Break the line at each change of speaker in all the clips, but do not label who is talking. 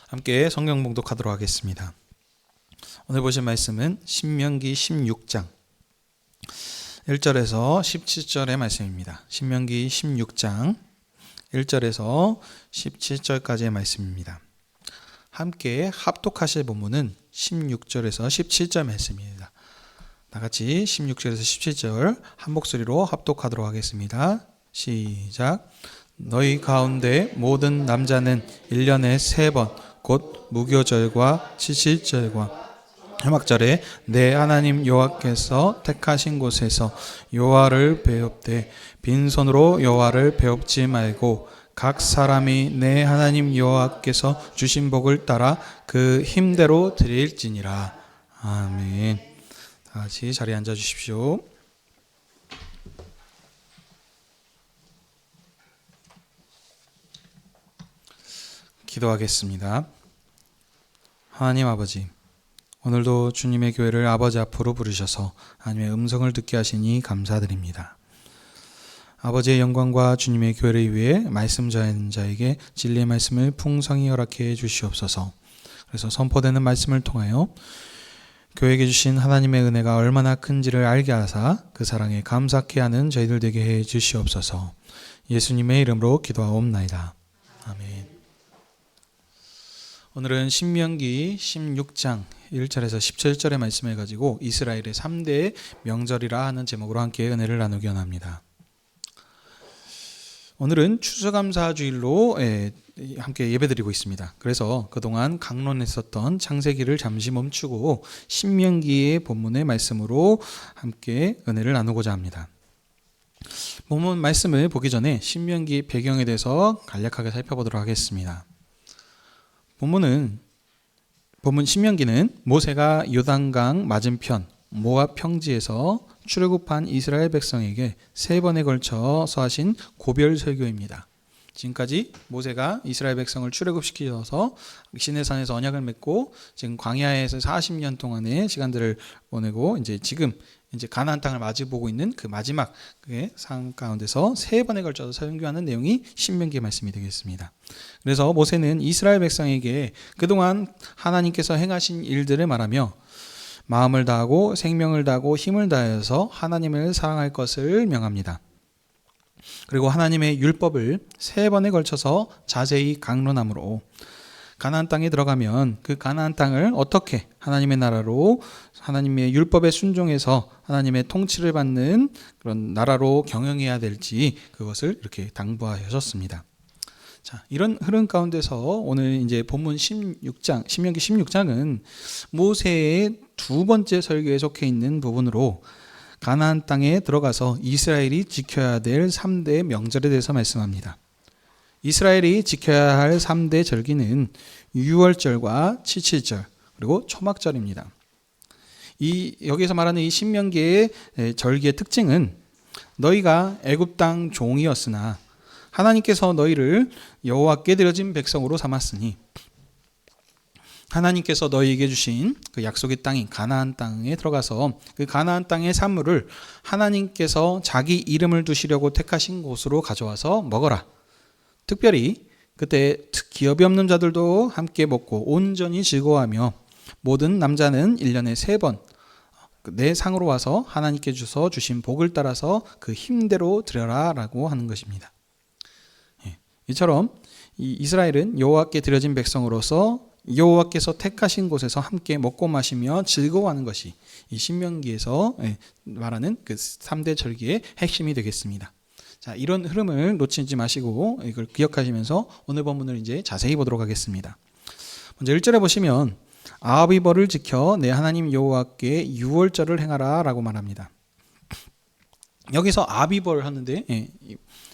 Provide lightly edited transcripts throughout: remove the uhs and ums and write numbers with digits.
함께 성경 봉독하도록 하겠습니다. 오늘 보실 말씀은 신명기 16장 1절에서 17절의 말씀입니다. 신명기 16장 1절에서 17절까지의 말씀입니다. 함께 합독하실 본문은 16절에서 17절 말씀입니다. 다같이 16절에서 17절 한 목소리로 합독하도록 하겠습니다. 시작. 너희 가운데 모든 남자는 1년에 3번 곧 무교절과 칠칠절과 회막절에 내 하나님 여호와께서 택하신 곳에서 여호와를 배웁되 빈손으로 여호와를 배웁지 말고 각 사람이 내 하나님 여호와께서 주신 복을 따라 그 힘대로 드릴지니라. 아멘. 다시 자리에 앉아 주십시오. 기도하겠습니다. 하나님 아버지, 오늘도 주님의 교회를 아버지 앞으로 부르셔서 하나님의 음성을 듣게 하시니 감사드립니다. 아버지의 영광과 주님의 교회를 위해 말씀 전하는 자에게 진리의 말씀을 풍성히 허락해 주시옵소서. 그래서 선포되는 말씀을 통하여 교회에게 주신 하나님의 은혜가 얼마나 큰지를 알게 하사 그 사랑에 감사케 하는 저희들 되게 해 주시옵소서. 예수님의 이름으로 기도하옵나이다. 아멘. 오늘은 신명기 16장 1절에서 17절의 말씀을 가지고 이스라엘의 3대 명절이라 하는 제목으로 함께 은혜를 나누기 원합니다. 오늘은 추수감사주일로 함께 예배드리고 있습니다. 그래서 그동안 강론했었던 창세기를 잠시 멈추고 신명기의 본문의 말씀으로 함께 은혜를 나누고자 합니다. 본문 말씀을 보기 전에 신명기 배경에 대해서 간략하게 살펴보도록 하겠습니다. 본문 신명기는 모세가 요단강 맞은편 모압 평지에서 출애굽한 이스라엘 백성에게 3번에 걸쳐서 하신 고별 설교입니다. 지금까지 모세가 이스라엘 백성을 출애굽시켜서 시내산에서 언약을 맺고 지금 광야에서 40년 동안의 시간들을 보내고 지금 가나안 땅을 마주보고 있는 그 마지막 그 상황 가운데서 3번에 걸쳐서 설교하는 내용이 신명기의 말씀이 되겠습니다. 그래서 모세는 이스라엘 백성에게 그동안 하나님께서 행하신 일들을 말하며 마음을 다하고 생명을 다하고 힘을 다해서 하나님을 사랑할 것을 명합니다. 그리고 하나님의 율법을 3번에 걸쳐서 자세히 강론함으로 가나안 땅에 들어가면 그 가나안 땅을 어떻게 하나님의 나라로 하나님의 율법에 순종해서 하나님의 통치를 받는 그런 나라로 경영해야 될지 그것을 이렇게 당부하셨습니다. 자, 이런 흐름 가운데서 오늘 본문 신명기 16장은 모세의 2번째 설교에 속해 있는 부분으로 가나안 땅에 들어가서 이스라엘이 지켜야 될 3대 명절에 대해서 말씀합니다. 이스라엘이 지켜야 할 3대 절기는 유월절과 칠칠절 그리고 초막절입니다. 여기서 말하는 이 신명기의 절기의 특징은 너희가 애굽 땅 종이었으나 하나님께서 너희를 여호와께 드려진 백성으로 삼았으니 하나님께서 너희에게 주신 그 약속의 땅인 가나안 땅에 들어가서 그 가나안 땅의 산물을 하나님께서 자기 이름을 두시려고 택하신 곳으로 가져와서 먹어라. 특별히 그때 기업이 없는 자들도 함께 먹고 온전히 즐거워하며 모든 남자는 1년에 3번 내 상으로 와서 하나님께 주신 복을 따라서 그 힘대로 드려라 라고 하는 것입니다. 이처럼 이스라엘은 여호와께 드려진 백성으로서 여호와께서 택하신 곳에서 함께 먹고 마시며 즐거워하는 것이 이 신명기에서 말하는 그 3대 절기의 핵심이 되겠습니다. 자, 이런 흐름을 놓치지 마시고 이걸 기억하시면서 오늘 본문을 자세히 보도록 하겠습니다. 먼저 1절에 보시면 아비벌을 지켜 내 하나님 여호와께 유월절을 행하라 라고 말합니다. 여기서 아비벌 하는데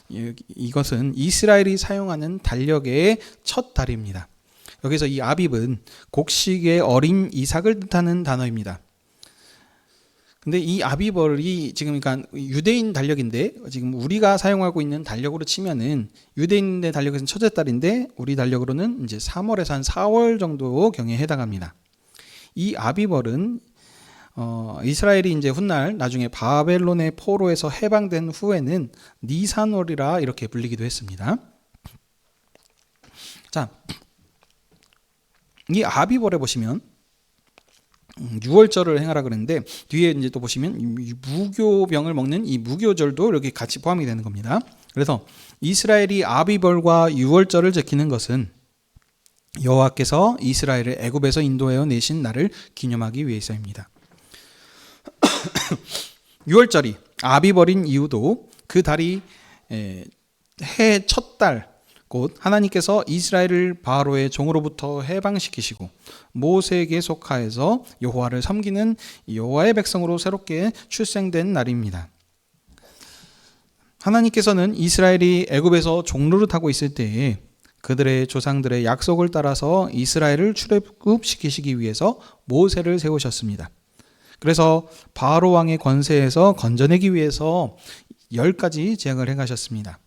이것은 이스라엘이 사용하는 달력의 첫 달입니다. 여기서 이 아빕은 곡식의 어린 이삭을 뜻하는 단어입니다. 근데 이 아비벌이 지금 그러니까 유대인 달력인데 지금 우리가 사용하고 있는 달력으로 치면은 유대인의 달력에서는 첫째 달인데 우리 달력으로는 3월에서 한 4월 정도 경에 해당합니다. 이 아비벌은 이스라엘이 훗날 나중에 바벨론의 포로에서 해방된 후에는 니산월이라 이렇게 불리기도 했습니다. 자, 이 아비벌에 보시면 유월절을 행하라 그랬는데 뒤에 이제 또 보시면 이 무교병을 먹는 이 무교절도 이렇게 같이 포함이 되는 겁니다. 그래서 이스라엘이 아비벌과 유월절을 지키는 것은 여호와께서 이스라엘을 애굽에서 인도하여 내신 날을 기념하기 위해서입니다. 유월절이 아비벌인 이유도 그 달이 해 첫 달 곧 하나님께서 이스라엘을 바로의 종으로부터 해방시키시고 모세에게 속하여서 여호와를 섬기는 여호와의 백성으로 새롭게 출생된 날입니다. 하나님께서는 이스라엘이 애굽에서 종노릇하고 있을 때에 그들의 조상들의 약속을 따라서 이스라엘을 출애굽시키시기 위해서 모세를 세우셨습니다. 그래서 바로 왕의 권세에서 건져내기 위해서 10가지 재앙을 행하셨습니다.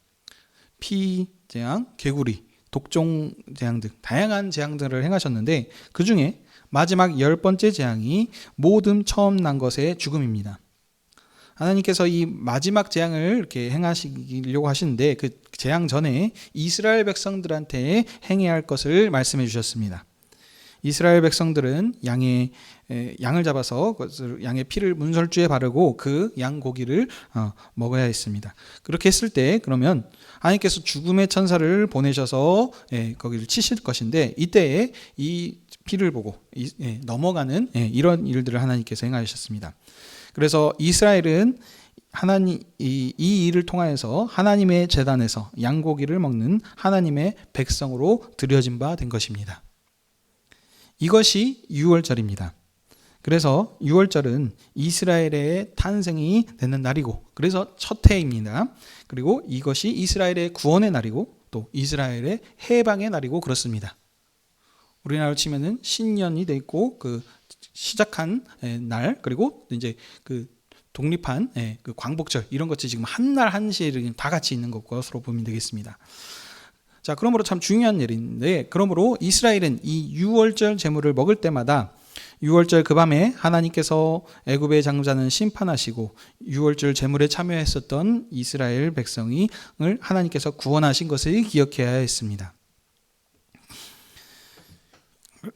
피 재앙, 개구리, 독종 재앙 등 다양한 재앙들을 행하셨는데 그 중에 마지막 10번째 재앙이 모든 처음 난 것의 죽음입니다. 하나님께서 이 마지막 재앙을 이렇게 행하시려고 하시는데 그 재앙 전에 이스라엘 백성들한테 행해야 할 것을 말씀해 주셨습니다. 이스라엘 백성들은 양을 잡아서 양의 피를 문설주에 바르고 그 양 고기를 먹어야 했습니다. 그렇게 했을 때 그러면 하나님께서 죽음의 천사를 보내셔서 거기를 치실 것인데 이때에 이 피를 보고 넘어가는 이런 일들을 하나님께서 행하셨습니다. 그래서 이스라엘은 이 일을 통하여서 하나님의 제단에서 양고기를 먹는 하나님의 백성으로 드려진 바 된 것입니다. 이것이 유월절입니다. 그래서 유월절은 이스라엘의 탄생이 되는 날이고 그래서 첫 해입니다. 그리고 이것이 이스라엘의 구원의 날이고 또 이스라엘의 해방의 날이고 그렇습니다. 우리나라로 치면은 신년이 돼 있고 그 시작한 날 그리고 이제 그 독립한 그 광복절 이런 것이 지금 한 날 한시에 다 같이 있는 것으로 보면 되겠습니다. 자, 그러므로 참 중요한 일인데 그러므로 이스라엘은 이 유월절 제물을 먹을 때마다 유월절 그 밤에 하나님께서 애굽의 장자는 심판하시고 유월절 제물에 참여했었던 이스라엘 백성을 하나님께서 구원하신 것을 기억해야 했습니다.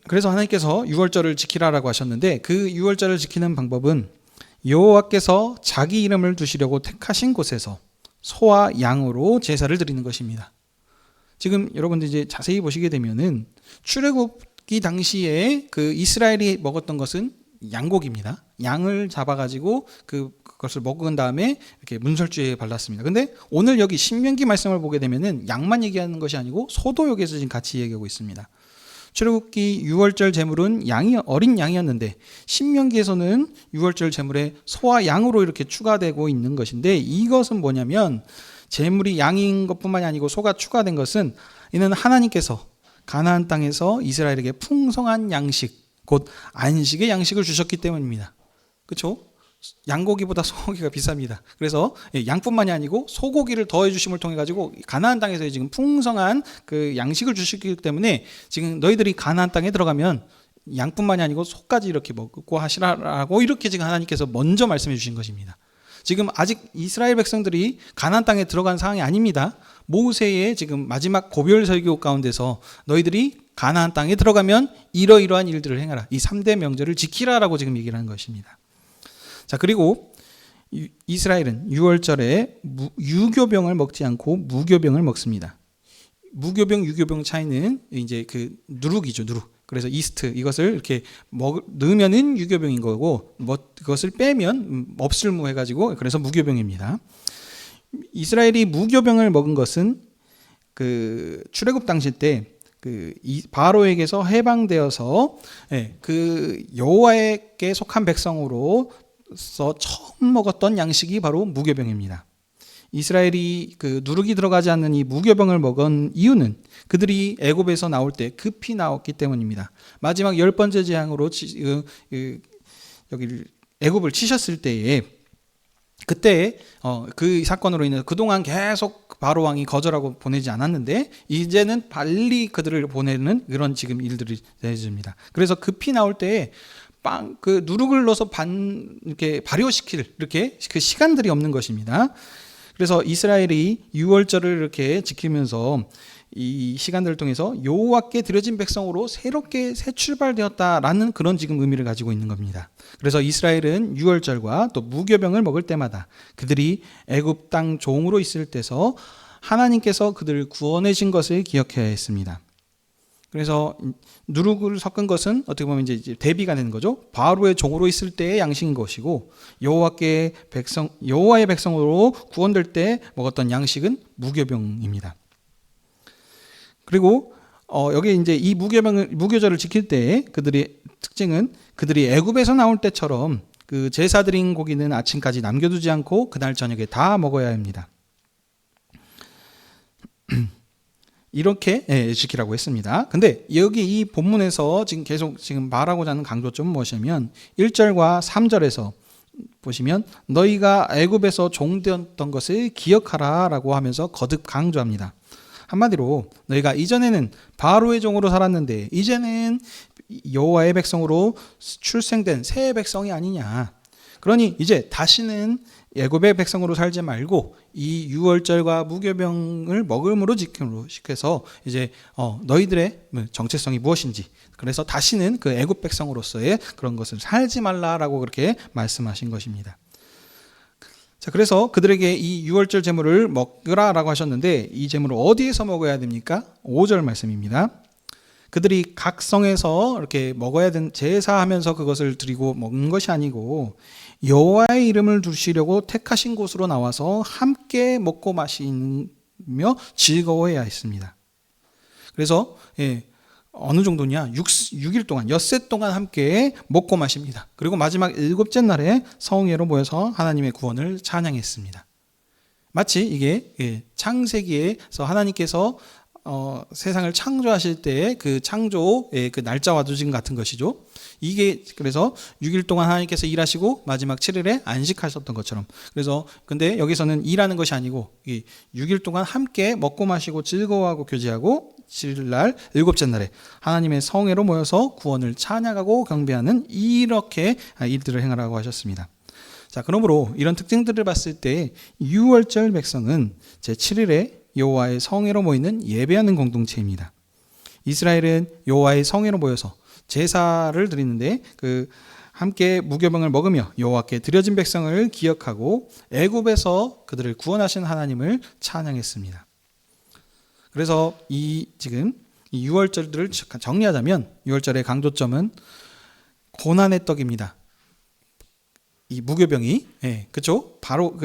그래서 하나님께서 유월절을 지키라라고 하셨는데 그 유월절을 지키는 방법은 여호와께서 자기 이름을 두시려고 택하신 곳에서 소와 양으로 제사를 드리는 것입니다. 지금 여러분들 이제 자세히 보시게 되면은 출애굽기 당시에 그 이스라엘이 먹었던 것은 양고기입니다. 양을 잡아가지고 그것을 먹은 다음에 이렇게 문설주에 발랐습니다. 근데 오늘 여기 신명기 말씀을 보게 되면은 양만 얘기하는 것이 아니고 소도 여기서 지금 같이 얘기하고 있습니다. 출애굽기 유월절 제물은 어린 양이었는데 신명기에서는 유월절 제물에 소와 양으로 이렇게 추가되고 있는 것인데 이것은 뭐냐면 제물이 양인 것뿐만이 아니고 소가 추가된 것은 이는 하나님께서 가나안 땅에서 이스라엘에게 풍성한 양식 곧 안식의 양식을 주셨기 때문입니다. 그렇죠? 양고기보다 소고기가 비쌉니다. 그래서 양뿐만이 아니고 소고기를 더해 주심을 통해 가지고 가나안 땅에서 지금 풍성한 그 양식을 주시기 때문에 지금 너희들이 가나안 땅에 들어가면 양뿐만이 아니고 소까지 이렇게 먹고 하시라라고 이렇게 지금 하나님께서 먼저 말씀해 주신 것입니다. 지금 아직 이스라엘 백성들이 가나안 땅에 들어간 상황이 아닙니다. 모세의 지금 마지막 고별 설교 가운데서 너희들이 가나안 땅에 들어가면 이러이러한 일들을 행하라. 이 3대 명절을 지키라라고 지금 얘기를 하는 것입니다. 자, 그리고 이스라엘은 유월절에 유교병을 먹지 않고 무교병을 먹습니다. 무교병, 유교병 차이는 이제 그 누룩이죠, 누룩. 그래서 이스트 이것을 이렇게 넣으면은 유교병인 거고, 그것을 빼면 없을무 해가지고 그래서 무교병입니다. 이스라엘이 무교병을 먹은 것은 그 출애굽 당시 때 그 바로에게서 해방되어서 그 여호와에게 속한 백성으로서 처음 먹었던 양식이 바로 무교병입니다. 이스라엘이 그 누룩이 들어가지 않는 이 무교병을 먹은 이유는 그들이 애굽에서 나올 때 급히 나왔기 때문입니다. 마지막 10번째 재앙으로 여기 애굽을 치셨을 때에 그때 그 사건으로 인해서 그동안 계속 바로 왕이 거절하고 보내지 않았는데 이제는 빨리 그들을 보내는 그런 지금 일들이 되어집니다. 그래서 급히 나올 때에 그 누룩을 넣어서 이렇게 발효시킬 이렇게 그 시간들이 없는 것입니다. 그래서 이스라엘이 유월절을 이렇게 지키면서 이 시간들을 통해서 여호와께 드려진 백성으로 새롭게 새 출발되었다라는 그런 지금 의미를 가지고 있는 겁니다. 그래서 이스라엘은 유월절과 또 무교병을 먹을 때마다 그들이 애굽 땅 종으로 있을 때서 하나님께서 그들을 구원해신 것을 기억해야 했습니다. 그래서 누룩을 섞은 것은 어떻게 보면 이제 대비가 되는 거죠. 바로의 종으로 있을 때의 양식인 것이고 여호와의 백성으로 구원될 때 먹었던 양식은 무교병입니다. 그리고 여기 이제 이 무교절을 지킬 때 그들의 특징은 그들이 애굽에서 나올 때처럼 그 제사 드린 고기는 아침까지 남겨두지 않고 그날 저녁에 다 먹어야 합니다. 이렇게 지키라고 했습니다. 근데 여기 이 본문에서 지금 계속 지금 말하고자 하는 강조점은 무엇이냐면 1절과 3절에서 보시면 너희가 애굽에서 종되었던 것을 기억하라라고 하면서 거듭 강조합니다. 한마디로 너희가 이전에는 바로의 종으로 살았는데 이제는 여호와의 백성으로 출생된 새 백성이 아니냐. 그러니 이제 다시는 애굽의 백성으로 살지 말고 이 유월절과 무교병을 먹음으로 지켜서 이제 너희들의 정체성이 무엇인지, 그래서 다시는 그 애굽 백성으로서의 그런 것을 살지 말라라고 그렇게 말씀하신 것입니다. 자, 그래서 그들에게 이 유월절 제물을 먹으라라고 하셨는데 이 제물을 어디에서 먹어야 됩니까? 5절 말씀입니다. 그들이 각 성에서 이렇게 먹어야 되는 제사하면서 그것을 드리고 먹는 것이 아니고 여호와의 이름을 두시려고 택하신 곳으로 나와서 함께 먹고 마시며 즐거워해야 했습니다. 그래서 어느 정도냐? 6일 동안, 엿새 동안 함께 먹고 마십니다. 그리고 마지막 7째 날에 성회로 모여서 하나님의 구원을 찬양했습니다. 마치 이게 창세기에서 하나님께서 세상을 창조하실 때 그 창조의 그 날짜와 지금 같은 것이죠. 이게 그래서 6일 동안 하나님께서 일하시고 마지막 7일에 안식하셨던 것처럼. 그래서 근데 여기서는 일하는 것이 아니고 6일 동안 함께 먹고 마시고 즐거워하고 교제하고 7일 날 7째 날에 하나님의 성회로 모여서 구원을 찬양하고 경배하는 이렇게 일들을 행하라고 하셨습니다. 자, 그러므로 이런 특징들을 봤을 때 유월절 백성은 제7일에 여호와의 성회로 모이는 예배하는 공동체입니다. 이스라엘은 여호와의 성회로 모여서 제사를 드리는데 함께 무교병을 먹으며 여호와께 드려진 백성을 기억하고 애굽에서 그들을 구원하신 하나님을 찬양했습니다. 그래서 지금 이 유월절들을 정리하자면 유월절의 강조점은 고난의 떡입니다. 이 무교병이 그렇죠? 바로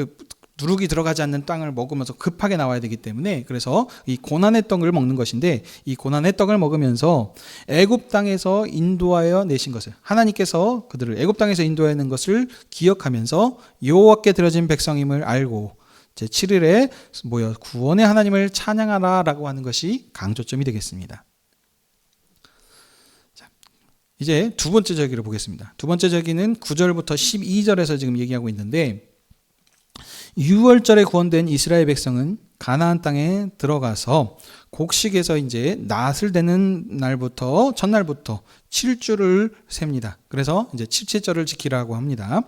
누룩이 들어가지 않는 땅을 먹으면서 급하게 나와야 되기 때문에 그래서 이 고난의 떡을 먹는 것인데 이 고난의 떡을 먹으면서 애굽 땅에서 인도하여 내신 것을 하나님께서 그들을 애굽 땅에서 인도하여 낸 것을 기억하면서 여호와께 드려진 백성임을 알고 제7일에 모여 구원의 하나님을 찬양하라라고 하는 것이 강조점이 되겠습니다. 자, 이제 두 번째 절기를 보겠습니다. 두 번째 절기는 9절부터 12절에서 지금 얘기하고 있는데 유월절에 구원된 이스라엘 백성은 가나안 땅에 들어가서 곡식에서 이제 낫을 대는 날부터 첫날부터 7주를 셉니다. 그래서 이제 7.7절을 지키라고 합니다.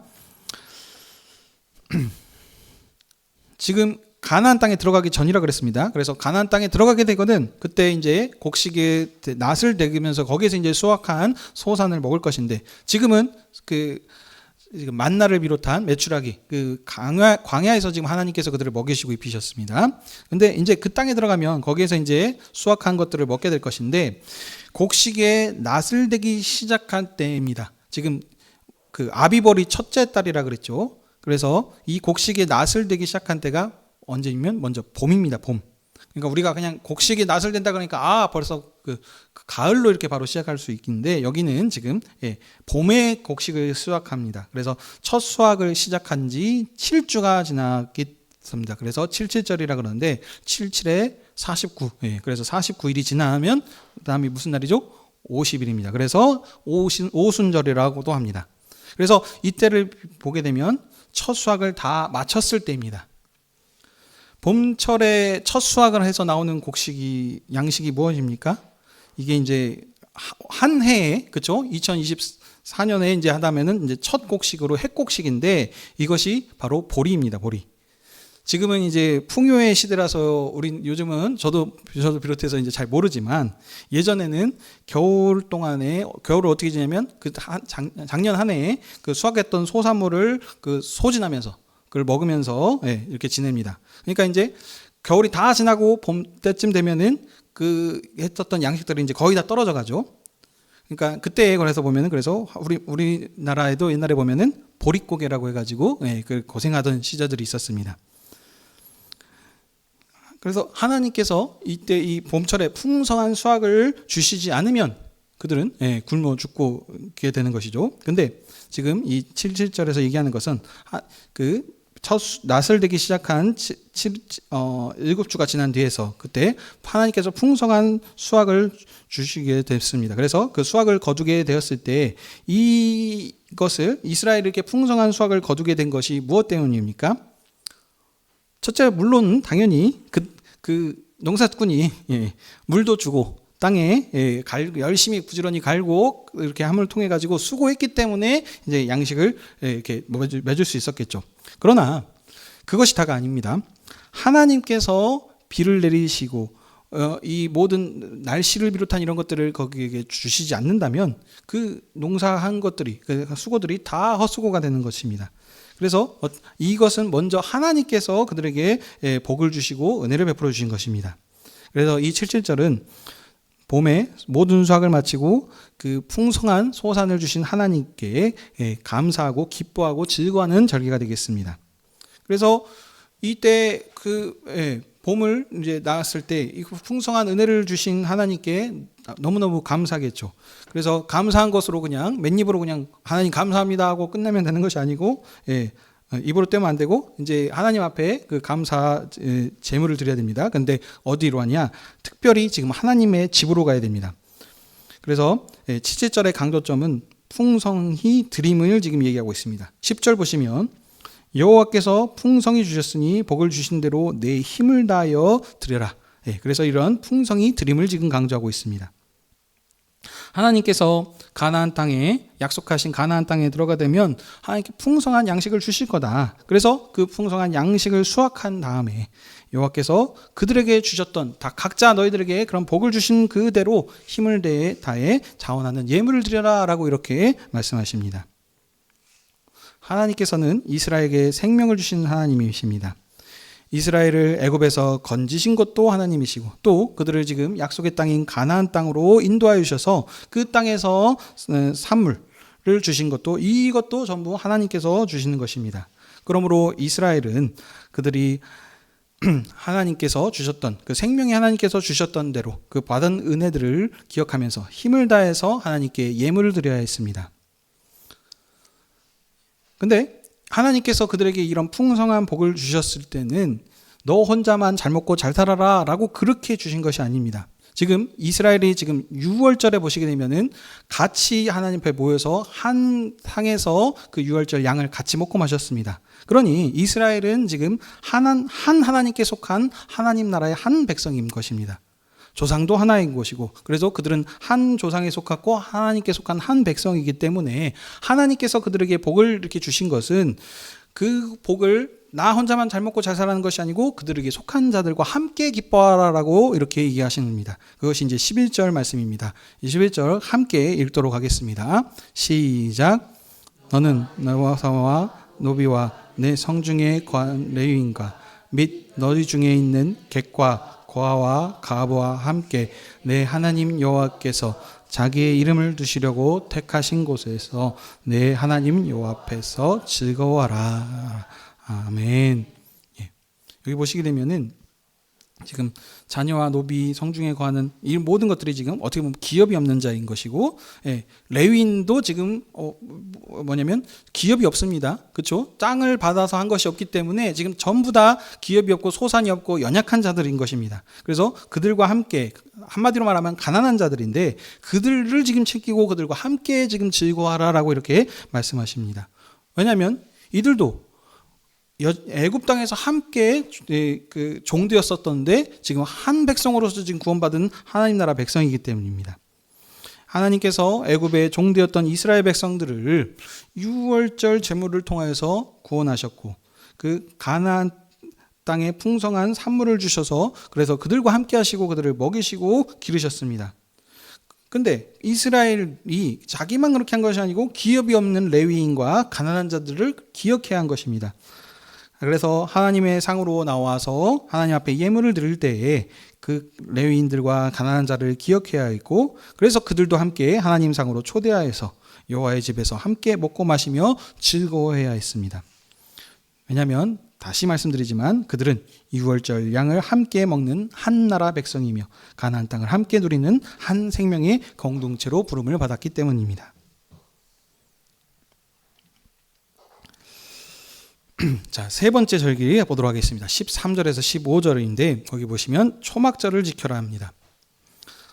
지금 가나안 땅에 들어가기 전이라 그랬습니다. 그래서 가나안 땅에 들어가게 되거든 그때 이제 곡식에 낫을 대면서 거기에서 이제 수확한 소산을 먹을 것인데 지금은 지금 만나를 비롯한 메추라기 광야에서 지금 하나님께서 그들을 먹이시고 입히셨습니다. 근데 이제 그 땅에 들어가면 거기에서 이제 수확한 것들을 먹게 될 것인데 곡식에 낫을 대기 시작할 때입니다. 지금 아비벌이 첫째 달이라 그랬죠. 그래서 이 곡식에 낫을 대기 시작한 때가 언제이면 먼저 봄입니다. 봄. 그러니까 우리가 그냥 곡식에 낫을 댄다 그러니까 벌써 가을로 이렇게 바로 시작할 수 있는데 여기는 지금 봄에 곡식을 수확합니다. 그래서 첫 수확을 시작한 지 7주가 지났습니다. 그래서 7.7절이라 그러는데 7.7에 49. 그래서 49일이 지나면 그다음이 무슨 날이죠? 50일입니다. 그래서 오순절이라고도 합니다. 그래서 이때를 보게 되면 첫 수확을 다 마쳤을 때입니다. 봄철에 첫 수확을 해서 나오는 양식이 무엇입니까? 이게 이제 한 해에, 그렇죠? 2024년에 이제 하다면은 이제 첫 곡식으로 핵곡식인데 이것이 바로 보리입니다. 보리. 지금은 이제 풍요의 시대라서 우리 요즘은 저도 비롯해서 이제 잘 모르지만 예전에는 겨울 동안에 겨울을 어떻게 지내면 작년 한 해에 그 수확했던 소산물을 그 소진하면서 그걸 먹으면서 이렇게 지냅니다. 그러니까 이제 겨울이 다 지나고 봄 때쯤 되면은 그 했었던 양식들이 이제 거의 다 떨어져 가죠. 그러니까 그때에 관해서 보면은 그래서 우리나라에도 옛날에 보면은 보릿고개라고 해가지고 그 고생하던 시절들이 있었습니다. 그래서 하나님께서 이때 이 봄철에 풍성한 수확을 주시지 않으면 그들은 굶어 죽게 되는 것이죠. 근데 지금 이 7절에서 얘기하는 것은 그 첫 낫을 되기 시작한 7주가 지난 뒤에서 그때 하나님께서 풍성한 수확을 주시게 됐습니다. 그래서 그 수확을 거두게 되었을 때 이것을 이스라엘이 이렇게 풍성한 수확을 거두게 된 것이 무엇 때문입니까? 첫째, 물론 당연히 그 농사꾼이 물도 주고 땅에 열심히 부지런히 갈고 이렇게 함을 통해 가지고 수고했기 때문에 이제 양식을 이렇게 맺을 수 있었겠죠. 그러나 그것이 다가 아닙니다. 하나님께서 비를 내리시고 이 모든 날씨를 비롯한 이런 것들을 거기에 주시지 않는다면 그 농사한 것들이 그 수고들이 다 헛수고가 되는 것입니다. 그래서 이것은 먼저 하나님께서 그들에게 복을 주시고 은혜를 베풀어 주신 것입니다. 그래서 이 77절은 봄에 모든 수확을 마치고 그 풍성한 소산을 주신 하나님께 감사하고 기뻐하고 즐거워하는 절기가 되겠습니다. 그래서 이때 봄을 이제 나왔을 때 이 풍성한 은혜를 주신 하나님께 너무너무 감사하겠죠. 그래서 감사한 것으로 그냥 맨입으로 그냥 하나님 감사합니다 하고 끝내면 되는 것이 아니고 입으로 떼면 안 되고 이제 하나님 앞에 그 감사 제물을 드려야 됩니다. 근데 어디로 하냐? 특별히 지금 하나님의 집으로 가야 됩니다. 그래서 7절의 강조점은 풍성히 드림을 지금 얘기하고 있습니다. 10절 보시면 여호와께서 풍성히 주셨으니 복을 주신 대로 내 힘을 다하여 드려라. 그래서 이런 풍성히 드림을 지금 강조하고 있습니다. 하나님께서 가나안 땅에 약속하신 가나안 땅에 들어가 되면 하나님께 풍성한 양식을 주실 거다. 그래서 그 풍성한 양식을 수확한 다음에 여호와께서 그들에게 주셨던 다 각자 너희들에게 그런 복을 주신 그대로 힘을 다해 자원하는 예물을 드려라라고 이렇게 말씀하십니다. 하나님께서는 이스라엘에게 생명을 주신 하나님이십니다. 이스라엘을 애굽에서 건지신 것도 하나님이시고 또 그들을 지금 약속의 땅인 가나안 땅으로 인도하여 주셔서 그 땅에서 산물을 주신 것도 이것도 전부 하나님께서 주시는 것입니다. 그러므로 이스라엘은 그들이 하나님께서 주셨던 그 생명이 하나님께서 주셨던 대로 그 받은 은혜들을 기억하면서 힘을 다해서 하나님께 예물을 드려야 했습니다. 근데 하나님께서 그들에게 이런 풍성한 복을 주셨을 때는 너 혼자만 잘 먹고 잘 살아라 라고 그렇게 주신 것이 아닙니다. 지금 이스라엘이 지금 6월절에 보시게 되면은 같이 하나님 앞에 모여서 한 상에서 그 6월절 양을 같이 먹고 마셨습니다. 그러니 이스라엘은 지금 한 하나님께 속한 하나님 나라의 한 백성인 것입니다. 조상도 하나인 것이고 그래서 그들은 한 조상에 속하고 하나님께 속한 한 백성이기 때문에 하나님께서 그들에게 복을 이렇게 주신 것은 그 복을 나 혼자만 잘 먹고 잘 살아는 것이 아니고 그들에게 속한 자들과 함께 기뻐하라라고 이렇게 얘기하십니다. 그것이 이제 11절 말씀입니다. 11절 함께 읽도록 하겠습니다. 시작. 너는 너와 노비와 내 성중에 거한 레위인과 및 너희 중에 있는 객과 고아와 가부와 함께 내 하나님 여호와께서 자기의 이름을 두시려고 택하신 곳에서 내 하나님 여호와 앞에서 즐거워하라. 아멘. 여기 보시게 되면은 지금 자녀와 노비, 성중에 거하는 이 모든 것들이 지금 어떻게 보면 기업이 없는 자인 것이고, 레위인도 지금 뭐냐면 기업이 없습니다. 그렇죠? 땅을 받아서 한 것이 없기 때문에 지금 전부 다 기업이 없고 소산이 없고 연약한 자들인 것입니다. 그래서 그들과 함께 한마디로 말하면 가난한 자들인데 그들을 지금 챙기고 그들과 함께 지금 즐거워하라라고 이렇게 말씀하십니다. 왜냐하면 이들도 애굽 땅에서 함께 그 종되었었던데 지금 한 백성으로서 지금 구원받은 하나님 나라 백성이기 때문입니다. 하나님께서 애굽의 종되었던 이스라엘 백성들을 유월절 제물을 통하여서 구원하셨고 그 가나안 땅에 풍성한 산물을 주셔서 그래서 그들과 함께 하시고 그들을 먹이시고 기르셨습니다. 근데 이스라엘이 자기만 그렇게 한 것이 아니고 기업이 없는 레위인과 가난한 자들을 기억해야 한 것입니다. 그래서 하나님의 상으로 나와서 하나님 앞에 예물을 드릴 때에 그 레위인들과 가난한 자를 기억해야 했고, 그래서 그들도 함께 하나님 상으로 초대하여서 여호와의 집에서 함께 먹고 마시며 즐거워해야 했습니다. 왜냐하면 다시 말씀드리지만 그들은 유월절 양을 함께 먹는 한 나라 백성이며 가나안 땅을 함께 누리는 한 생명의 공동체로 부름을 받았기 때문입니다. 자, 세 번째 절기 보도록 하겠습니다. 13절에서 15절인데 거기 보시면 초막절을 지켜라 합니다.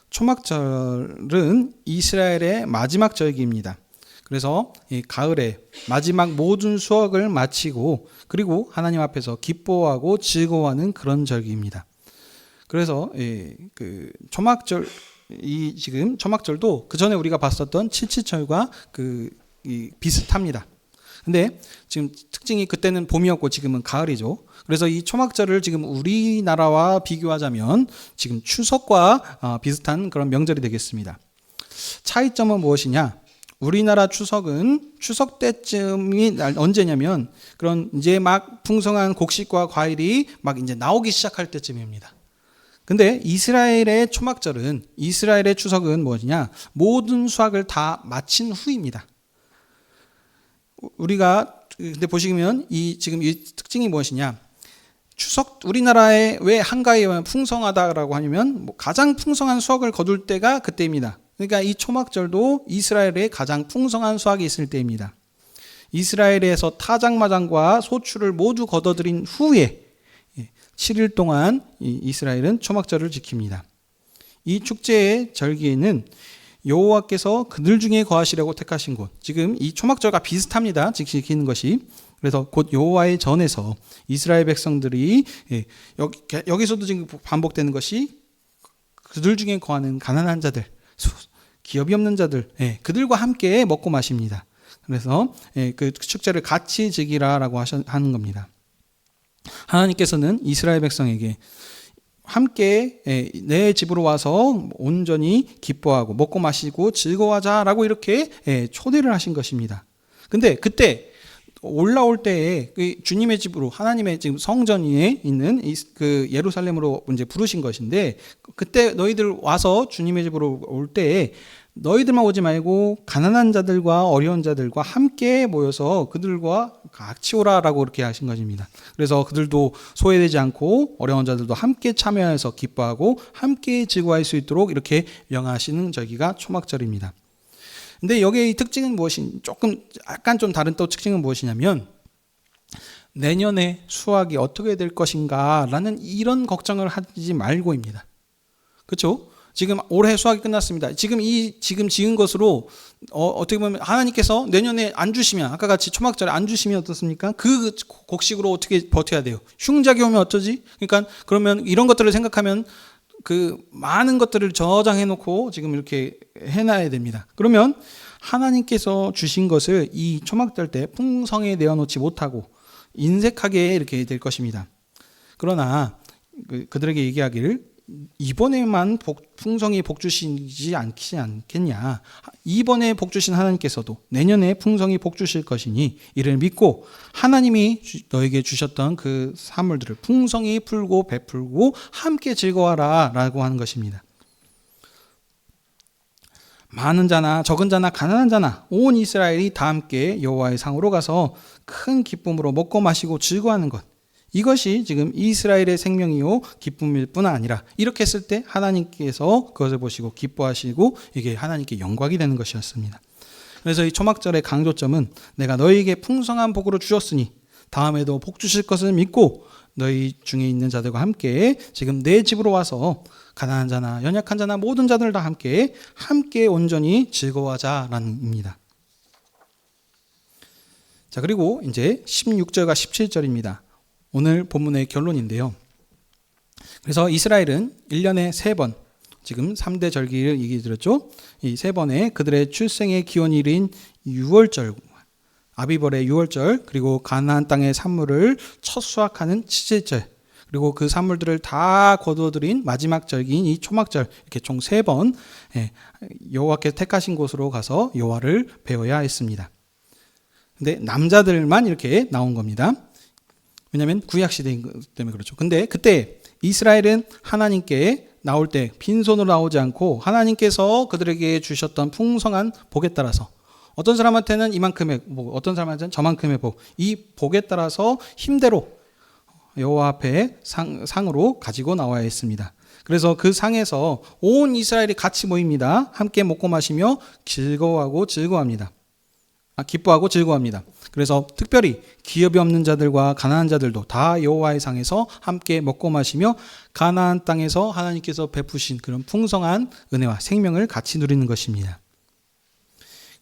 초막절은 이스라엘의 마지막 절기입니다. 그래서 이 가을에 마지막 모든 수확을 마치고 그리고 하나님 앞에서 기뻐하고 즐거워하는 그런 절기입니다. 그래서 그 초막절 지금 초막절도 그 전에 우리가 봤었던 칠칠절과 비슷합니다. 근데 지금 특징이 그때는 봄이었고 지금은 가을이죠. 그래서 이 초막절을 지금 우리나라와 비교하자면 지금 추석과 비슷한 그런 명절이 되겠습니다. 차이점은 무엇이냐? 우리나라 추석은 추석 때쯤이 언제냐면 그런 이제 막 풍성한 곡식과 과일이 막 이제 나오기 시작할 때쯤입니다. 근데 이스라엘의 초막절은 이스라엘의 추석은 무엇이냐? 모든 수확을 다 마친 후입니다. 우리가 근데 보시면 지금 이 특징이 무엇이냐? 추석 우리나라에 왜 한가위에 풍성하다라고 하면 가장 풍성한 수확을 거둘 때가 그때입니다. 그러니까 이 초막절도 이스라엘의 가장 풍성한 수확이 있을 때입니다. 이스라엘에서 타작마당과 소출을 모두 거둬들인 후에 7일 동안 이스라엘은 초막절을 지킵니다. 이 축제의 절기에는 여호와께서 그들 중에 거하시려고 택하신 곳, 지금 이 초막절과 비슷합니다. 지키는 것이. 그래서 곧 여호와의 전에서 이스라엘 백성들이 여기서도 지금 반복되는 것이 그들 중에 거하는 가난한 자들, 기업이 없는 자들, 그들과 함께 먹고 마십니다. 그래서 그 축제를 같이 즐기라라고 하는 겁니다. 하나님께서는 이스라엘 백성에게 함께 내 집으로 와서 온전히 기뻐하고 먹고 마시고 즐거워하자라고 이렇게 초대를 하신 것입니다. 근데 그때 올라올 때에 주님의 집으로 하나님의 지금 성전 위에 있는 그 예루살렘으로 이제 부르신 것인데, 그때 너희들 와서 주님의 집으로 올 때에 너희들만 오지 말고 가난한 자들과 어려운 자들과 함께 모여서 그들과 같이 오라라고 그렇게 하신 것입니다. 그래서 그들도 소외되지 않고 어려운 자들도 함께 참여해서 기뻐하고 함께 즐거워할 수 있도록 이렇게 명하시는 절기가 초막절입니다. 근데 여기의 특징은 약간 좀 다른 또 특징은 무엇이냐면 내년에 수확이 어떻게 될 것인가라는 이런 걱정을 하지 말고입니다. 그렇죠? 지금 올해 수확이 끝났습니다. 지금 지은 것으로 어떻게 보면 하나님께서 내년에 안 주시면, 아까 같이 초막절에 안 주시면 어떻습니까? 그 곡식으로 어떻게 버텨야 돼요? 흉작이 오면 어쩌지? 그러니까 그러면 이런 것들을 생각하면 그 많은 것들을 저장해 놓고 지금 이렇게 해놔야 됩니다. 그러면 하나님께서 주신 것을 이 초막절 때 풍성에 내어놓지 못하고 인색하게 이렇게 될 것입니다. 그러나 그들에게 얘기하기를 이번에만 풍성히 복 주시지 않겠냐. 이번에 복 주신 하나님께서도 내년에 풍성히 복 주실 것이니 이를 믿고 하나님이 너에게 주셨던 그 사물들을 풍성히 풀고 베풀고 함께 즐거워하라 라고 하는 것입니다. 많은 자나 적은 자나 가난한 자나 온 이스라엘이 다 함께 여호와의 상으로 가서 큰 기쁨으로 먹고 마시고 즐거워하는 것, 이것이 지금 이스라엘의 생명이요 기쁨일 뿐 아니라 이렇게 했을 때 하나님께서 그것을 보시고 기뻐하시고 이게 하나님께 영광이 되는 것이었습니다. 그래서 이 초막절의 강조점은 내가 너희에게 풍성한 복으로 주셨으니 다음에도 복 주실 것을 믿고 너희 중에 있는 자들과 함께 지금 내 집으로 와서 가난한 자나 연약한 자나 모든 자들 다 함께 온전히 즐거워하자라는 입니다. 자, 그리고 이제 16절과 17절입니다. 오늘 본문의 결론인데요. 그래서 이스라엘은 1년에 3번, 지금 3대 절기를 얘기 드렸죠. 이 3번에 그들의 출생의 기원일인 6월절, 아비벌의 6월절, 그리고 가나안 땅의 산물을 첫 수확하는 7절, 그리고 그 산물들을 다 거두어들인 마지막 절기인 이 초막절, 이렇게 총 3번 여호와께서 택하신 곳으로 가서 여호와를 배워야 했습니다. 근데 남자들만 이렇게 나온 겁니다. 왜냐하면 구약시대인 때문에 그렇죠. 근데 그때 이스라엘은 하나님께 나올 때 빈손으로 나오지 않고 하나님께서 그들에게 주셨던 풍성한 복에 따라서 어떤 사람한테는 이만큼의 복, 어떤 사람한테는 저만큼의 복, 이 복에 따라서 힘대로 여호와 앞에 상으로 가지고 나와야 했습니다. 그래서 그 상에서 온 이스라엘이 같이 모입니다. 함께 먹고 마시며 기뻐하고 즐거워합니다. 그래서 특별히 기업이 없는 자들과 가난한 자들도 다 여호와의 상에서 함께 먹고 마시며 가나안 땅에서 하나님께서 베푸신 그런 풍성한 은혜와 생명을 같이 누리는 것입니다.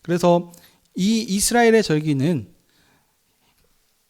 그래서 이 이스라엘의 절기는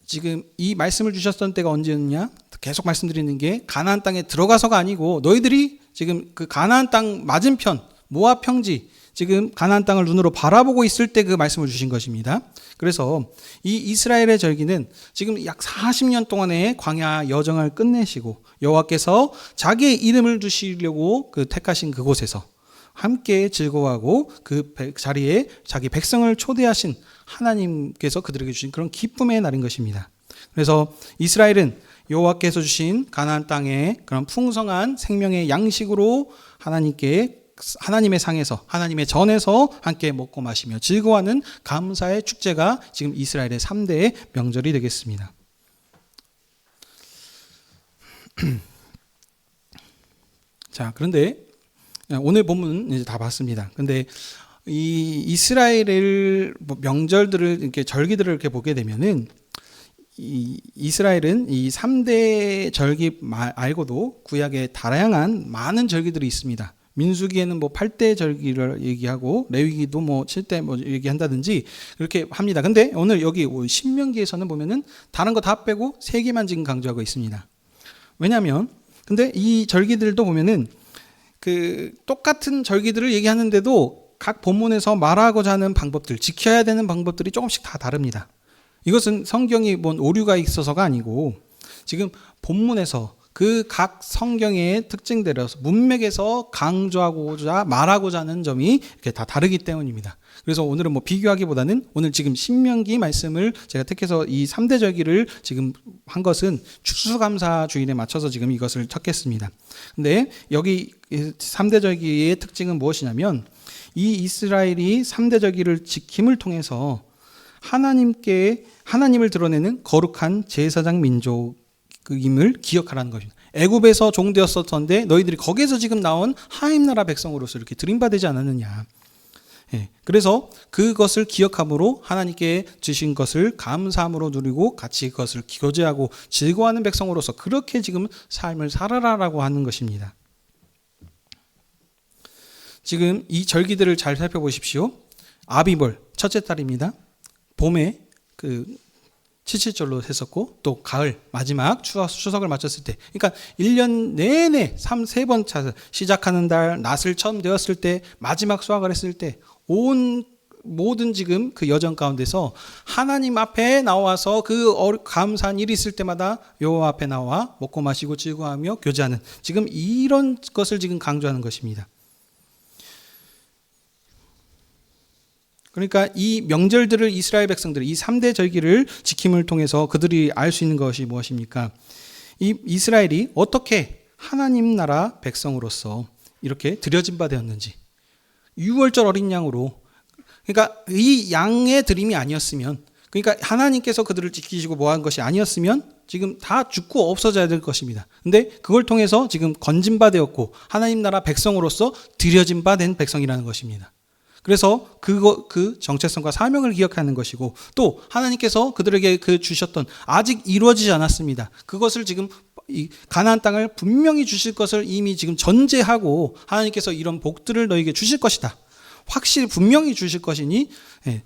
지금 이 말씀을 주셨던 때가 언제였냐? 계속 말씀드리는 게 가나안 땅에 들어가서가 아니고 너희들이 지금 그 가나안 땅 맞은편 모압 평지 지금 가나안 땅을 눈으로 바라보고 있을 때 그 말씀을 주신 것입니다. 그래서 이 이스라엘의 절기는 지금 약 40년 동안의 광야 여정을 끝내시고 여호와께서 자기의 이름을 두시려고 그 택하신 그곳에서 함께 즐거워하고 그 자리에 자기 백성을 초대하신 하나님께서 그들에게 주신 그런 기쁨의 날인 것입니다. 그래서 이스라엘은 여호와께서 주신 가나안 땅의 그런 풍성한 생명의 양식으로 하나님의 상에서 하나님의 전에서 함께 먹고 마시며 즐거워하는 감사의 축제가 지금 이스라엘의 3대의 명절이 되겠습니다. 자, 그런데 오늘 본문 이제 다 봤습니다. 근데 이 이스라엘의 명절들을 이렇게 절기들을 이렇게 보게 되면은 이 이스라엘은 이 3대 절기 말고도 구약에 다양한 많은 절기들이 있습니다. 민수기에는 뭐 8대 절기를 얘기하고 레위기도 뭐 7대 뭐 얘기한다든지 그렇게 합니다. 근데 오늘 여기 신명기에서는 보면은 다른 거 다 빼고 3개만 지금 강조하고 있습니다. 왜냐하면 근데 이 절기들도 보면은 그 똑같은 절기들을 얘기하는데도 각 본문에서 말하고자 하는 방법들, 지켜야 되는 방법들이 조금씩 다 다릅니다. 이것은 성경이 뭔 오류가 있어서가 아니고 지금 본문에서 그 각 성경의 특징대로 문맥에서 강조하고자 말하고자 하는 점이 이렇게 다 다르기 때문입니다. 그래서 오늘은 뭐 비교하기보다는 오늘 지금 신명기 말씀을 제가 택해서 이 3대 절기를 지금 한 것은 추수감사 주일에 맞춰서 지금 이것을 찾겠습니다. 근데 여기 3대 절기의 특징은 무엇이냐면 이 이스라엘이 3대 절기를 지킴을 통해서 하나님을 드러내는 거룩한 제사장 민족임을 기억하라는 것입니다. 애굽에서 종되었었던데 너희들이 거기에서 지금 나온 하임 나라 백성으로서 이렇게 드림받지 않았느냐. 그래서 그것을 기억함으로 하나님께 주신 것을 감사함으로 누리고 같이 그것을 교제하고 즐거워하는 백성으로서 그렇게 지금 삶을 살아라라고 하는 것입니다. 지금 이 절기들을 잘 살펴보십시오. 아비벌 첫째 달입니다. 봄에 그 칠칠절로 했었고 또 가을 마지막 추석을 마쳤을 때, 그러니까 1년 내내 3번 차서 시작하는 달 낫을 처음 되었을 때 마지막 수확을 했을 때 온 모든 지금 그 여정 가운데서 하나님 앞에 나와서 그 감사한 일이 있을 때마다 여호와 앞에 나와 먹고 마시고 즐거워하며 교제하는 지금 이런 것을 지금 강조하는 것입니다. 그러니까 이 명절들을 이스라엘 백성들이 이 3대 절기를 지킴을 통해서 그들이 알 수 있는 것이 무엇입니까? 이 이스라엘이 어떻게 하나님 나라 백성으로서 이렇게 드려진 바 되었는지, 6월절 어린 양으로, 그러니까 이 양의 드림이 아니었으면, 그러니까 하나님께서 그들을 지키시고 뭐한 것이 아니었으면 지금 다 죽고 없어져야 될 것입니다. 근데 그걸 통해서 지금 건진 바 되었고 하나님 나라 백성으로서 드려진 바 된 백성이라는 것입니다. 그래서 그 정체성과 사명을 기억하는 것이고, 또 하나님께서 그들에게 그 주셨던 아직 이루어지지 않았습니다. 그것을 지금 이 가나안 땅을 분명히 주실 것을 이미 지금 전제하고 하나님께서 이런 복들을 너에게 주실 것이다, 확실히 분명히 주실 것이니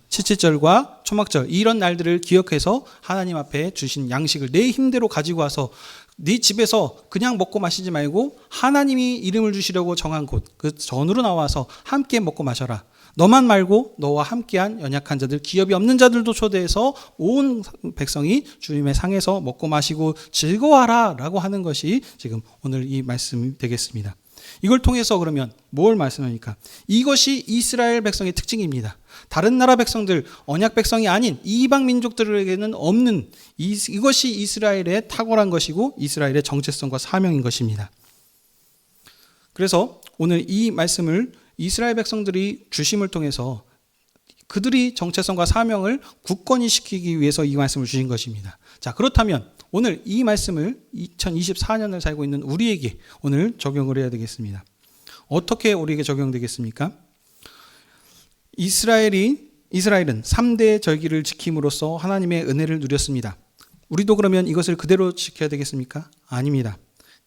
칠칠절과 초막절 이런 날들을 기억해서 하나님 앞에 주신 양식을 내 힘대로 가지고 와서 네 집에서 그냥 먹고 마시지 말고 하나님이 이름을 주시려고 정한 곳, 그 전으로 나와서 함께 먹고 마셔라. 너만 말고 너와 함께한 연약한 자들, 기업이 없는 자들도 초대해서 온 백성이 주님의 상에서 먹고 마시고 즐거워하라 라고 하는 것이 지금 오늘 이 말씀이 되겠습니다. 이걸 통해서 그러면 뭘 말씀합니까? 이것이 이스라엘 백성의 특징입니다. 다른 나라 백성들, 언약 백성이 아닌 이방 민족들에게는 없는 이것이 이스라엘의 탁월한 것이고 이스라엘의 정체성과 사명인 것입니다. 그래서 오늘 이 말씀을 이스라엘 백성들이 주심을 통해서 그들이 정체성과 사명을 굳건히 시키기 위해서 이 말씀을 주신 것입니다. 자, 그렇다면 오늘 이 말씀을 2024년을 살고 있는 우리에게 오늘 적용을 해야 되겠습니다. 어떻게 우리에게 적용되겠습니까? 이스라엘은 3대 절기를 지킴으로써 하나님의 은혜를 누렸습니다. 우리도 그러면 이것을 그대로 지켜야 되겠습니까? 아닙니다.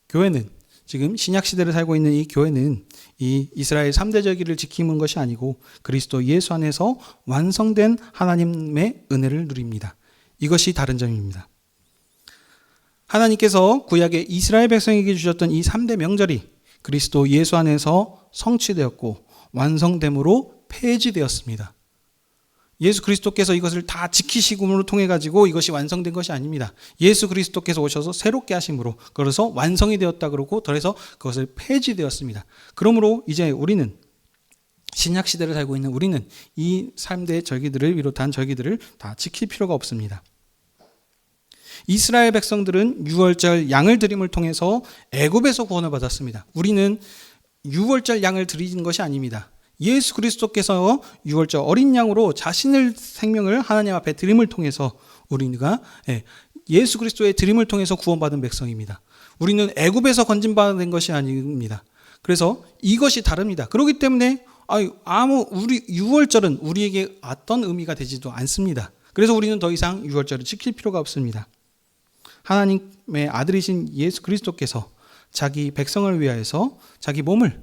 교회는 지금 신약시대를 살고 있는 이 교회는 이 이스라엘 3대 절기를 지키는 것이 아니고 그리스도 예수 안에서 완성된 하나님의 은혜를 누립니다. 이것이 다른 점입니다. 하나님께서 구약의 이스라엘 백성에게 주셨던 이 3대 명절이 그리스도 예수 안에서 성취되었고 완성됨으로 폐지되었습니다. 예수 그리스도께서 이것을 다 지키심으로 통해 가지고 이것이 완성된 것이 아닙니다. 예수 그리스도께서 오셔서 새롭게 하심으로 그래서 완성이 되었다 그러고 더해서 그것을 폐지되었습니다. 그러므로 이제 우리는 신약 시대를 살고 있는 우리는 이 3대 절기들을 비롯한 절기들을 다 지킬 필요가 없습니다. 이스라엘 백성들은 유월절 양을 드림을 통해서 애굽에서 구원을 받았습니다. 우리는 유월절 양을 드리는 것이 아닙니다. 예수 그리스도께서 유월절 어린 양으로 자신의 생명을 하나님 앞에 드림을 통해서 우리가 예수 그리스도의 드림을 통해서 구원받은 백성입니다. 우리는 애굽에서 건진받은 것이 아닙니다. 그래서 이것이 다릅니다. 그렇기 때문에 우리 유월절은 우리에게 어떤 의미가 되지도 않습니다. 그래서 우리는 더 이상 유월절을 지킬 필요가 없습니다. 하나님의 아들이신 예수 그리스도께서 자기 백성을 위하여서 자기 몸을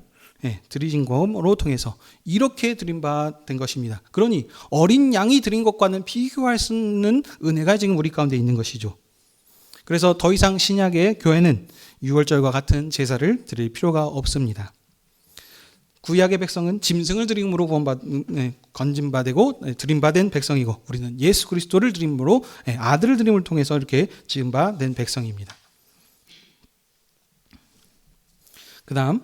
드리신 것으로 통해서 이렇게 드린 바 된 것입니다. 그러니 어린 양이 드린 것과는 비교할 수 없는 은혜가 지금 우리 가운데 있는 것이죠. 그래서 더 이상 신약의 교회는 유월절과 같은 제사를 드릴 필요가 없습니다. 구약의 백성은 짐승을 드림으로 건진받고 드림받은 백성이고 우리는 예수 그리스도를 드림으로 아들을 드림을 통해서 이렇게 지음받은 백성입니다. 그 다음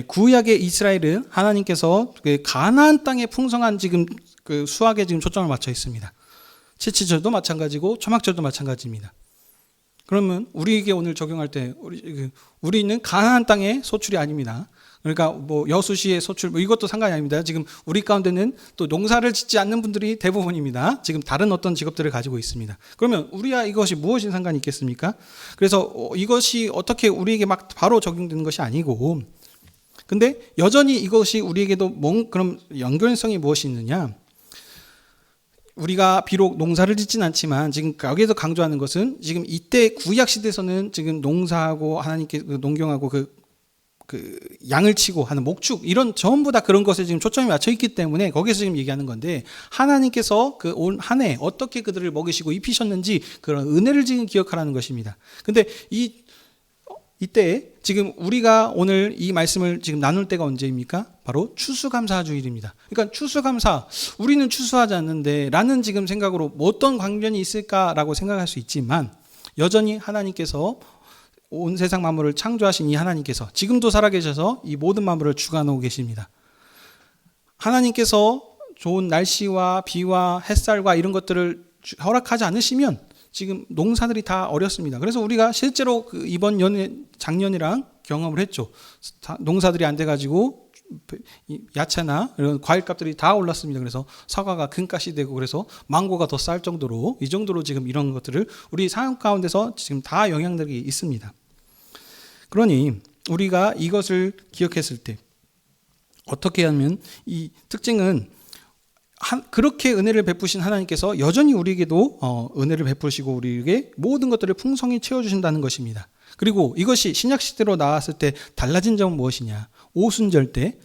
구약의 이스라엘은 하나님께서 가나안 땅의 풍성한 지금 그 수확에 지금 초점을 맞춰 있습니다. 채취절도 마찬가지고 초막절도 마찬가지입니다. 그러면 우리에게 오늘 적용할 때 우리는 가나안 땅의 소출이 아닙니다. 그러니까 여수시의 소출 이것도 상관이 아닙니다. 지금 우리 가운데는 또 농사를 짓지 않는 분들이 대부분입니다. 지금 다른 어떤 직업들을 가지고 있습니다. 그러면 우리와 이것이 무엇이 상관이 있겠습니까? 그래서 이것이 어떻게 우리에게 막 바로 적용되는 것이 아니고 근데 여전히 이것이 우리에게도 그럼 연결성이 무엇이 있느냐? 우리가 비록 농사를 짓진 않지만 지금 여기에서 강조하는 것은 지금 이때 구약 시대에서는 지금 농사하고 하나님께 농경하고 그 양을 치고 하는 목축 이런 전부 다 그런 것에 지금 초점이 맞춰 있기 때문에 거기서 지금 얘기하는 건데 하나님께서 그 올 한 해 어떻게 그들을 먹이시고 입히셨는지 그런 은혜를 지금 기억하라는 것입니다. 근데 이때 지금 우리가 오늘 이 말씀을 지금 나눌 때가 언제입니까? 바로 추수감사주일입니다. 그러니까 추수감사, 우리는 추수하지 않는데 라는 지금 생각으로 어떤 관련이 있을까라고 생각할 수 있지만 여전히 하나님께서 온 세상 만물을 창조하신 이 하나님께서 지금도 살아계셔서 이 모든 만물을 주관하고 계십니다. 하나님께서 좋은 날씨와 비와 햇살과 이런 것들을 허락하지 않으시면 지금 농사들이 다 어렵습니다. 그래서 우리가 실제로 이번 작년이랑 경험을 했죠. 농사들이 안 돼가지고 야채나 이런 과일값들이 다 올랐습니다. 그래서 사과가 금값이 되고 그래서 망고가 더 쌀 정도로 이 정도로 지금 이런 것들을 우리 삶 가운데서 지금 다 영향들이 있습니다. 그러니 우리가 이것을 기억했을 때 어떻게 하면 이 특징은 그렇게 은혜를 베푸신 하나님께서 여전히 우리에게도 은혜를 베푸시고 우리에게 모든 것들을 풍성히 채워주신다는 것입니다. 그리고 이것이 신약시대로 나왔을 때 달라진 점은 무엇이냐? 오순절 때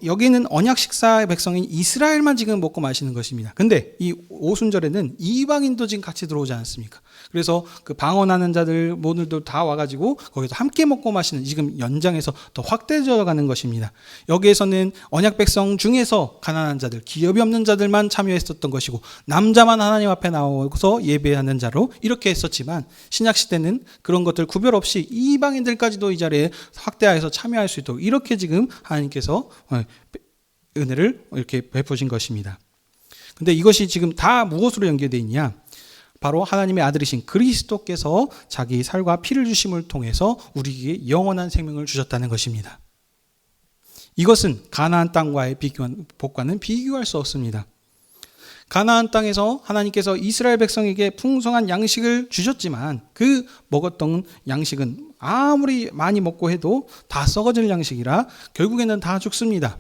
여기는 언약 식사의 백성인 이스라엘만 지금 먹고 마시는 것입니다. 근데 이 오순절에는 이방인도 지금 같이 들어오지 않습니까? 그래서 그 방언하는 자들 모두도 다 와가지고 거기서 함께 먹고 마시는, 지금 연장해서 더 확대되어 가는 것입니다. 여기에서는 언약 백성 중에서 가난한 자들, 기업이 없는 자들만 참여했었던 것이고 남자만 하나님 앞에 나와서 예배하는 자로 이렇게 했었지만, 신약 시대는 그런 것들 구별 없이 이방인들까지도 이 자리에 확대해서 참여할 수 있도록 이렇게 지금 하나님께서 은혜를 이렇게 베푸신 것입니다. 근데 이것이 지금 다 무엇으로 연결되어 있냐? 바로 하나님의 아들이신 그리스도께서 자기 살과 피를 주심을 통해서 우리에게 영원한 생명을 주셨다는 것입니다. 이것은 가나안 땅과의 복과는 비교할 수 없습니다. 가나안 땅에서 하나님께서 이스라엘 백성에게 풍성한 양식을 주셨지만 그 먹었던 양식은 아무리 많이 먹고 해도 다 썩어질 양식이라 결국에는 다 죽습니다.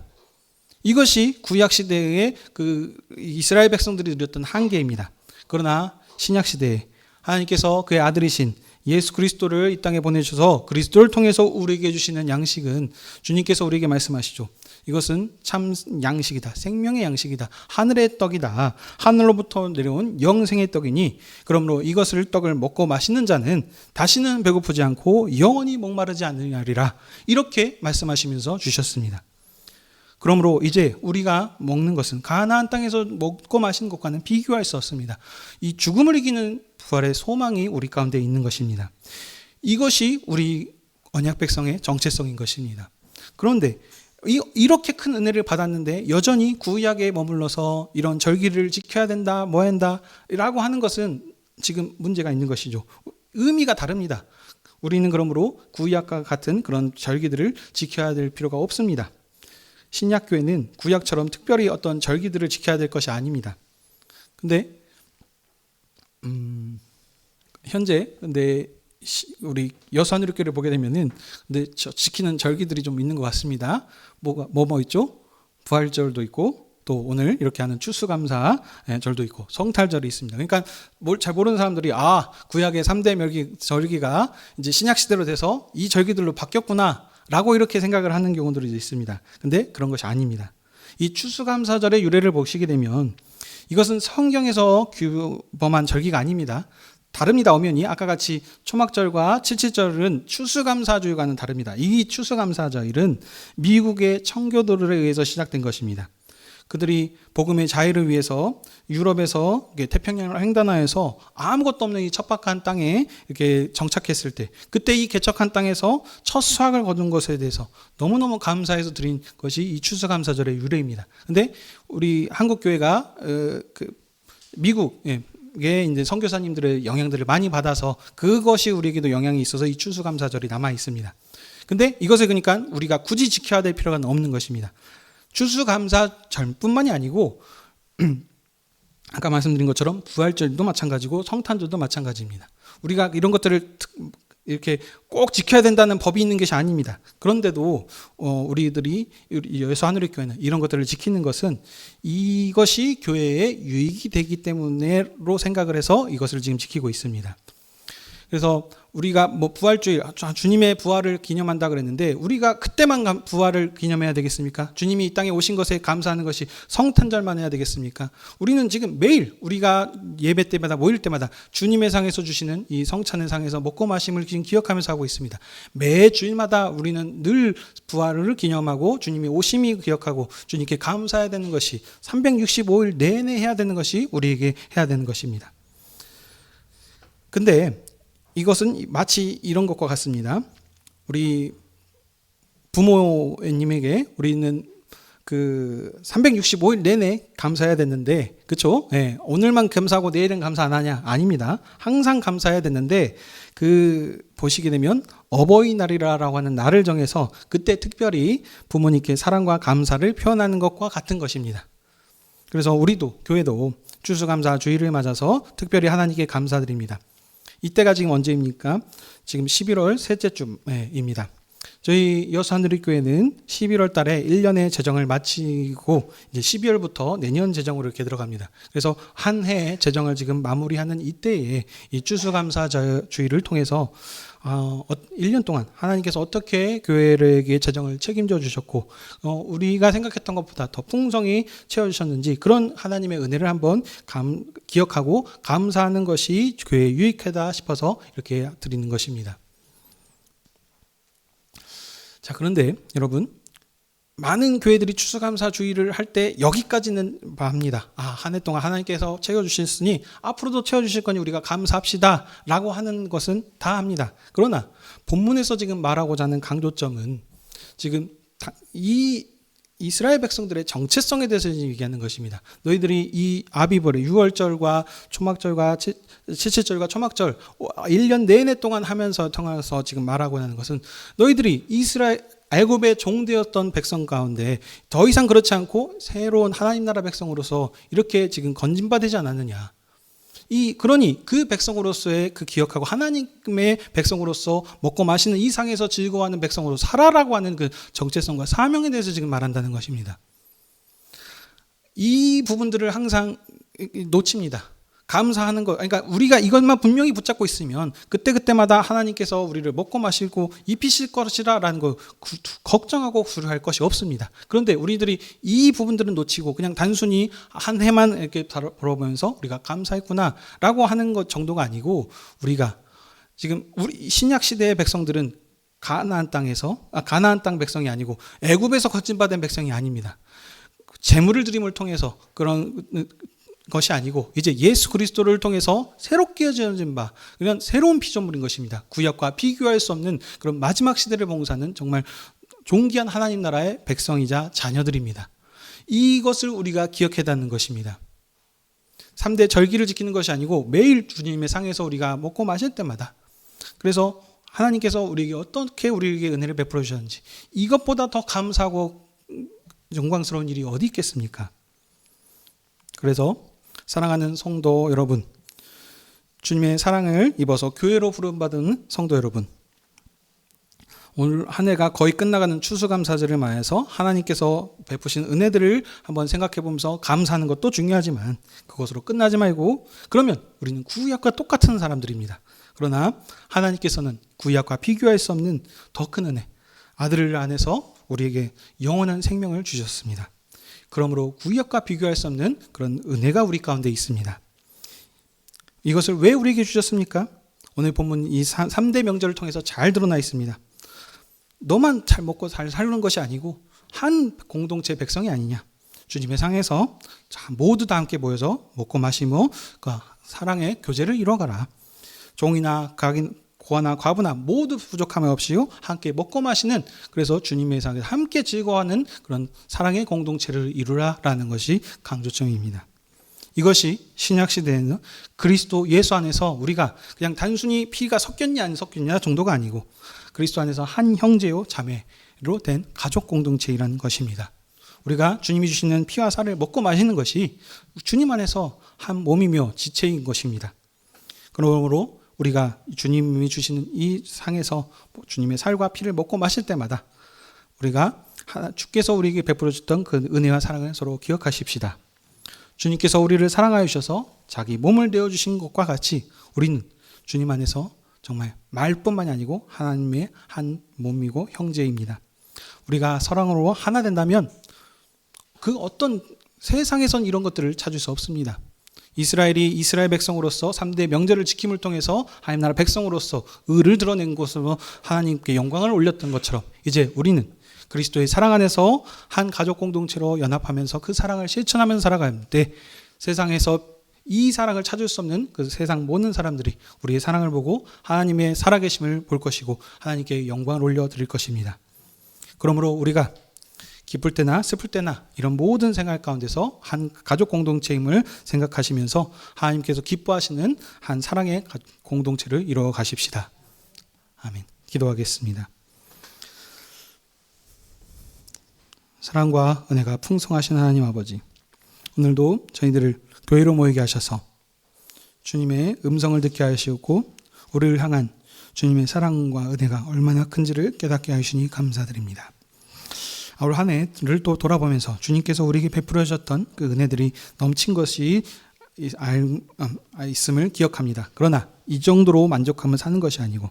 이것이 구약 시대의 그 이스라엘 백성들이 누렸던 한계입니다. 그러나 신약 시대에 하나님께서 그의 아들이신 예수 그리스도를 이 땅에 보내주셔서 그리스도를 통해서 우리에게 주시는 양식은, 주님께서 우리에게 말씀하시죠. 이것은 참 양식이다. 생명의 양식이다. 하늘의 떡이다. 하늘로부터 내려온 영생의 떡이니 그러므로 이것을 떡을 먹고 마시는 자는 다시는 배고프지 않고 영원히 목마르지 않으리라. 이렇게 말씀하시면서 주셨습니다. 그러므로 이제 우리가 먹는 것은 가나안 땅에서 먹고 마시는 것과는 비교할 수 없습니다. 이 죽음을 이기는 부활의 소망이 우리 가운데 있는 것입니다. 이것이 우리 언약 백성의 정체성인 것입니다. 그런데 이렇게 큰 은혜를 받았는데 여전히 구약에 머물러서 이런 절기를 지켜야 된다, 뭐 한다 라고 하는 것은 지금 문제가 있는 것이죠. 의미가 다릅니다. 우리는 그러므로 구약과 같은 그런 절기들을 지켜야 될 필요가 없습니다. 신약교회는 구약처럼 특별히 어떤 절기들을 지켜야 될 것이 아닙니다. 근데 현재 우리 여수하늘교회를 보게 되면은 근데 지키는 절기들이 좀 있는 것 같습니다. 뭐 있죠? 부활절도 있고 또 오늘 이렇게 하는 추수감사 절도 있고 성탈절이 있습니다. 그러니까 뭘 잘 모르는 사람들이 구약의 3대 절기가 이제 신약 시대로 돼서 이 절기들로 바뀌었구나 라고 이렇게 생각을 하는 경우들이 있습니다. 근데 그런 것이 아닙니다. 이 추수감사절의 유래를 보시게 되면 이것은 성경에서 규범한 절기가 아닙니다. 다릅니다. 엄연히 아까 같이 초막절과 칠칠절은 추수감사주일과는 다릅니다. 이 추수감사절은 미국의 청교도들에 의해서 시작된 것입니다. 그들이 복음의 자유를 위해서 유럽에서 태평양을 횡단하여서 아무것도 없는 이 척박한 땅에 이렇게 정착했을 때, 그때 이 개척한 땅에서 첫 수확을 거둔 것에 대해서 너무너무 감사해서 드린 것이 이 추수감사절의 유래입니다. 근데 우리 한국 교회가 미국에 이제 선교사님들의 영향들을 많이 받아서 그것이 우리에게도 영향이 있어서 이 추수감사절이 남아 있습니다. 근데 이것을 그러니까 우리가 굳이 지켜야 될 필요가 없는 것입니다. 추수감사절뿐만이 아니고 아까 말씀드린 것처럼 부활절도 마찬가지고 성탄절도 마찬가지입니다. 우리가 이런 것들을 이렇게 꼭 지켜야 된다는 법이 있는 것이 아닙니다. 그런데도 우리들이 여수하늘교회는 이런 것들을 지키는 것은 이것이 교회에 유익이 되기 때문에로 생각을 해서 이것을 지금 지키고 있습니다. 그래서 우리가 부활주일, 주님의 부활을 기념한다 그랬는데 우리가 그때만 부활을 기념해야 되겠습니까? 주님이 이 땅에 오신 것에 감사하는 것이 성탄절만 해야 되겠습니까? 우리는 지금 매일 우리가 예배 때마다 모일 때마다 주님의 상에서 주시는 이 성찬의 상에서 먹고 마심을 지금 기억하면서 하고 있습니다. 매 주일마다 우리는 늘 부활을 기념하고 주님의 오심이 기억하고 주님께 감사해야 되는 것이 365일 내내 해야 되는 것이 우리에게 해야 되는 것입니다. 근데 이것은 마치 이런 것과 같습니다. 우리 부모님에게 우리는 365일 내내 감사해야 됐는데, 그렇죠? 네, 오늘만 감사하고 내일은 감사 안 하냐? 아닙니다. 항상 감사해야 됐는데 보시게 되면 어버이날이라고 하는 날을 정해서 그때 특별히 부모님께 사랑과 감사를 표현하는 것과 같은 것입니다. 그래서 우리도 교회도 추수감사 주일을 맞아서 특별히 하나님께 감사드립니다. 이때가 지금 언제입니까? 지금 11월 셋째 주입니다. 저희 여수하늘교회는 11월 달에 1년의 재정을 마치고 이제 12월부터 내년 재정으로 이렇게 들어갑니다. 그래서 한 해의 재정을 지금 마무리하는 이때에 이 추수감사 주일을 통해서 1년 동안 하나님께서 어떻게 교회에게 재정을 책임져 주셨고 우리가 생각했던 것보다 더 풍성히 채워주셨는지 그런 하나님의 은혜를 한번 기억하고 감사하는 것이 교회에 유익하다 싶어서 이렇게 드리는 것입니다. 자, 그런데 여러분, 많은 교회들이 추수감사주의를 할 때 여기까지는 합니다. 한 해 동안 하나님께서 채워주셨으니 앞으로도 채워주실 거니 우리가 감사합시다 라고 하는 것은 다 합니다. 그러나 본문에서 지금 말하고자 하는 강조점은 지금 이 이스라엘 백성들의 정체성에 대해서 얘기하는 것입니다. 너희들이 이 아비벌의 6월절과 초막절과 칠칠절과 초막절 1년 내내 동안 하면서 통해서 지금 말하고 하는 것은 너희들이 애굽의 종되었던 백성 가운데 더 이상 그렇지 않고 새로운 하나님 나라 백성으로서 이렇게 지금 건진받지 않았느냐. 그러니 그 백성으로서의 그 기억하고 하나님의 백성으로서 먹고 마시는 이 상에서 즐거워하는 백성으로 살아라고 하는 그 정체성과 사명에 대해서 지금 말한다는 것입니다. 이 부분들을 항상 놓칩니다. 감사하는 것, 그러니까 우리가 이것만 분명히 붙잡고 있으면 그때그때마다 하나님께서 우리를 먹고 마시고 입히실 것이라는 거 걱정하고 두려워할 것이 없습니다. 그런데 우리들이 이 부분들은 놓치고 그냥 단순히 한 해만 이렇게 바라보면서 우리가 감사했구나라고 하는 것 정도가 아니고 우리가 지금 우리 신약 시대의 백성들은 가나안 땅 백성이 아니고 애굽에서 거침받은 백성이 아닙니다. 제물을 드림을 통해서 그런 것이 아니고 이제 예수 그리스도를 통해서 새롭게 지어진 바 그냥 새로운 피조물인 것입니다. 구약과 비교할 수 없는 그런 마지막 시대를 봉사하는 정말 존귀한 하나님 나라의 백성이자 자녀들입니다. 이것을 우리가 기억해야 하는 것입니다. 3대 절기를 지키는 것이 아니고 매일 주님의 상에서 우리가 먹고 마실 때마다 그래서 하나님께서 우리에게 어떻게 우리에게 은혜를 베풀어 주셨는지 이것보다 더 감사하고 영광스러운 일이 어디 있겠습니까? 그래서 사랑하는 성도 여러분, 주님의 사랑을 입어서 교회로 부름받은 성도 여러분, 오늘 한 해가 거의 끝나가는 추수감사절을 맞아서 하나님께서 베푸신 은혜들을 한번 생각해 보면서 감사하는 것도 중요하지만 그것으로 끝나지 말고 그러면 우리는 구약과 똑같은 사람들입니다. 그러나 하나님께서는 구약과 비교할 수 없는 더 큰 은혜, 아들을 안에서 우리에게 영원한 생명을 주셨습니다. 그러므로 구약과 비교할 수 없는 그런 은혜가 우리 가운데 있습니다. 이것을 왜 우리에게 주셨습니까? 오늘 본문 이 3대 명절을 통해서 잘 드러나 있습니다. 너만 잘 먹고 잘 사는 것이 아니고 한 공동체 백성이 아니냐. 주님의 상에서 모두 다 함께 모여서 먹고 마시며 그 사랑의 교제를 이뤄가라. 종이나 고아나 과부나 모두 부족함이 없이요 함께 먹고 마시는 그래서 주님의 상에서 함께 즐거워하는 그런 사랑의 공동체를 이루라라는 것이 강조점입니다. 이것이 신약 시대에는 그리스도 예수 안에서 우리가 그냥 단순히 피가 섞였냐 안 섞였냐 정도가 아니고 그리스도 안에서 한 형제요 자매로 된 가족 공동체이라는 것입니다. 우리가 주님이 주시는 피와 살을 먹고 마시는 것이 주님 안에서 한 몸이며 지체인 것입니다. 그러므로 우리가 주님이 주시는 이 상에서 주님의 살과 피를 먹고 마실 때마다 우리가 주께서 우리에게 베풀어 줬던 그 은혜와 사랑을 서로 기억하십시다. 주님께서 우리를 사랑하여 주셔서 자기 몸을 내어 주신 것과 같이 우리는 주님 안에서 정말 말뿐만이 아니고 하나님의 한 몸이고 형제입니다. 우리가 사랑으로 하나 된다면 그 어떤 세상에선 이런 것들을 찾을 수 없습니다. 이스라엘이 이스라엘 백성으로서 3대 명절을 지킴을 통해서 하나님 나라 백성으로서 의를 드러낸 것으로 하나님께 영광을 올렸던 것처럼 이제 우리는 그리스도의 사랑 안에서 한 가족 공동체로 연합하면서 그 사랑을 실천하면서 살아갈 때 세상에서 이 사랑을 찾을 수 없는 그 세상 모든 사람들이 우리의 사랑을 보고 하나님의 살아계심을 볼 것이고 하나님께 영광을 올려드릴 것입니다. 그러므로 우리가 기쁠 때나 슬플 때나 이런 모든 생활 가운데서 한 가족 공동체임을 생각하시면서 하나님께서 기뻐하시는 한 사랑의 공동체를 이루어 가십시다. 아멘. 기도하겠습니다. 사랑과 은혜가 풍성하신 하나님 아버지, 오늘도 저희들을 교회로 모이게 하셔서 주님의 음성을 듣게 하시고 우리를 향한 주님의 사랑과 은혜가 얼마나 큰지를 깨닫게 하시니 감사드립니다. 올 한 해를 또 돌아보면서 주님께서 우리에게 베풀어 주셨던 그 은혜들이 넘친 것이 있음을 기억합니다. 그러나 이 정도로 만족하며 사는 것이 아니고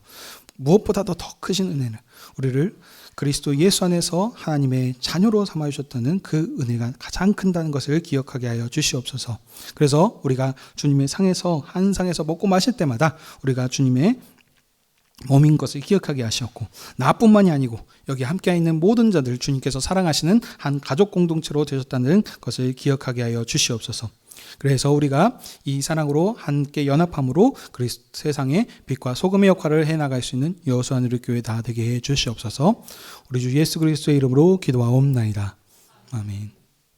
무엇보다도 더 크신 은혜는 우리를 그리스도 예수 안에서 하나님의 자녀로 삼아주셨다는 그 은혜가 가장 큰다는 것을 기억하게 하여 주시옵소서. 그래서 우리가 주님의 상에서 한 상에서 먹고 마실 때마다 우리가 주님의 몸인 것을 기억하게 하시었고, 나뿐만이 아니고 여기 함께 있는 모든 자들 주님께서 사랑하시는 한 가족 공동체로 되셨다는 것을 기억하게 하여 주시옵소서. 그래서 우리가 이 사랑으로 함께 연합함으로 세상의 빛과 소금의 역할을 해나갈 수 있는 여호수아 누리교회 다 되게 해 주시옵소서. 우리 주 예수 그리스도의 이름으로 기도하옵나이다. 아멘.